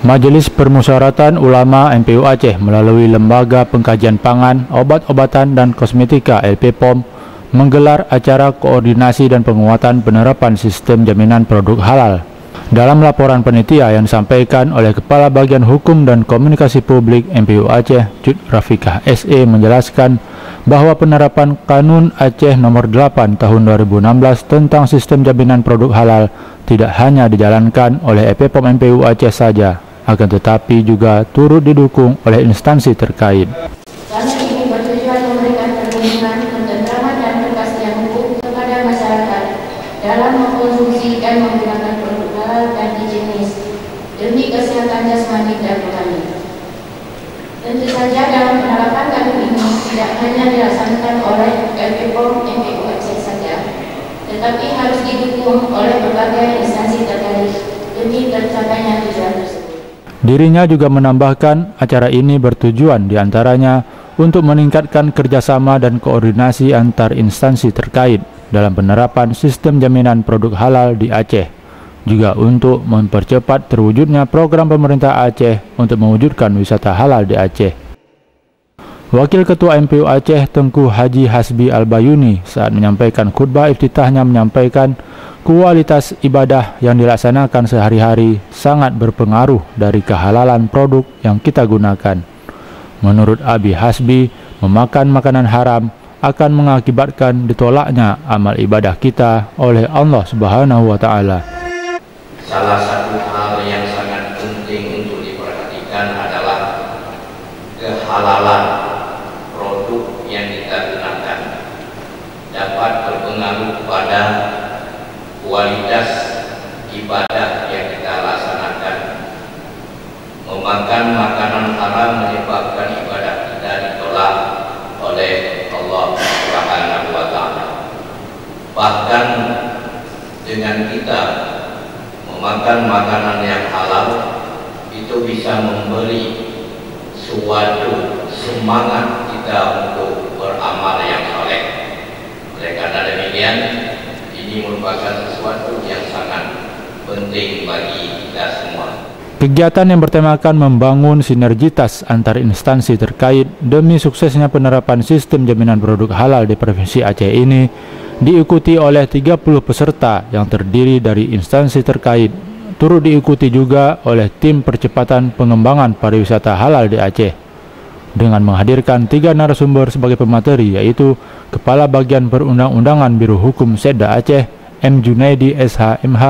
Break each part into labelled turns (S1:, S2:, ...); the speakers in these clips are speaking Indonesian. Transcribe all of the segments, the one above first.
S1: Majelis Permusyawaratan Ulama MPU Aceh melalui Lembaga Pengkajian Pangan, Obat-obatan dan Kosmetika LPPOM menggelar acara koordinasi dan penguatan penerapan sistem jaminan produk halal. Dalam laporan panitia yang disampaikan oleh Kepala Bagian Hukum dan Komunikasi Publik MPU Aceh, Cud Rafiqah SE menjelaskan bahwa penerapan Kanun Aceh Nomor 8 Tahun 2016 tentang sistem jaminan produk halal tidak hanya dijalankan oleh LPPOM MPU Aceh saja, akan tetapi juga turut didukung oleh instansi terkait.
S2: Karena ini bertujuan memberikan perlindungan, ketentraman dan kepastian hukum kepada masyarakat dalam mengkonsumsi dan menggunakan produk halal dan higienis demi kesehatan jasmani dan rohani. Tentu saja dalam penerapan kanun ini tidak hanya dilaksanakan oleh LPPOM MPU Aceh saja, tetapi harus didukung oleh berbagai instansi terkait demi tercapainya tujuan tersebut.
S1: Dirinya juga menambahkan acara ini bertujuan diantaranya untuk meningkatkan kerjasama dan koordinasi antar instansi terkait dalam penerapan sistem jaminan produk halal di Aceh, juga untuk mempercepat terwujudnya program pemerintah Aceh untuk mewujudkan wisata halal di Aceh. Wakil Ketua MPU Aceh Tengku Haji Hasbi Al-Bayuni saat menyampaikan khutbah iftitahnya menyampaikan kualitas ibadah yang dilaksanakan sehari-hari sangat berpengaruh dari kehalalan produk yang kita gunakan. Menurut Abi Hasbi, memakan makanan haram akan mengakibatkan ditolaknya amal ibadah kita oleh Allah Subhanahu wa Ta'ala.
S3: Salah satu hal yang sangat penting untuk diperhatikan adalah kehalalan produk yang kita gunakan dapat berpengaruh pada kualitas ibadah yang kita laksanakan. Memakan makanan haram menyebabkan ibadah kita ditolak oleh Allah Subhanahu wa Ta'ala. Bahkan dengan kita memakan makanan yang halal itu bisa memberi suatu semangat kita untuk beramal yang soleh. Oleh karena demikian, ini merupakan sesuatu yang sangat penting bagi kita semua.
S1: Kegiatan yang bertemakan membangun sinergitas antar instansi terkait demi suksesnya penerapan sistem jaminan produk halal di Provinsi Aceh ini diikuti oleh 30 peserta yang terdiri dari instansi terkait, turut diikuti juga oleh tim percepatan pengembangan pariwisata halal di Aceh dengan menghadirkan 3 narasumber sebagai pemateri, yaitu Kepala Bagian Perundang-undangan Biro Hukum Setda Aceh M. Junaidi SH MH,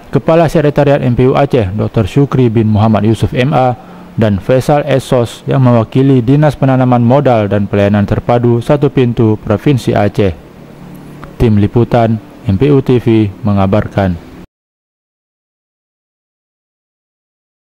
S1: Kepala Sekretariat MPU Aceh Dr. Syukri bin Muhammad Yusuf MA, dan Faisal Esos yang mewakili Dinas Penanaman Modal dan Pelayanan Terpadu Satu Pintu Provinsi Aceh. Tim Liputan MPU TV mengabarkan.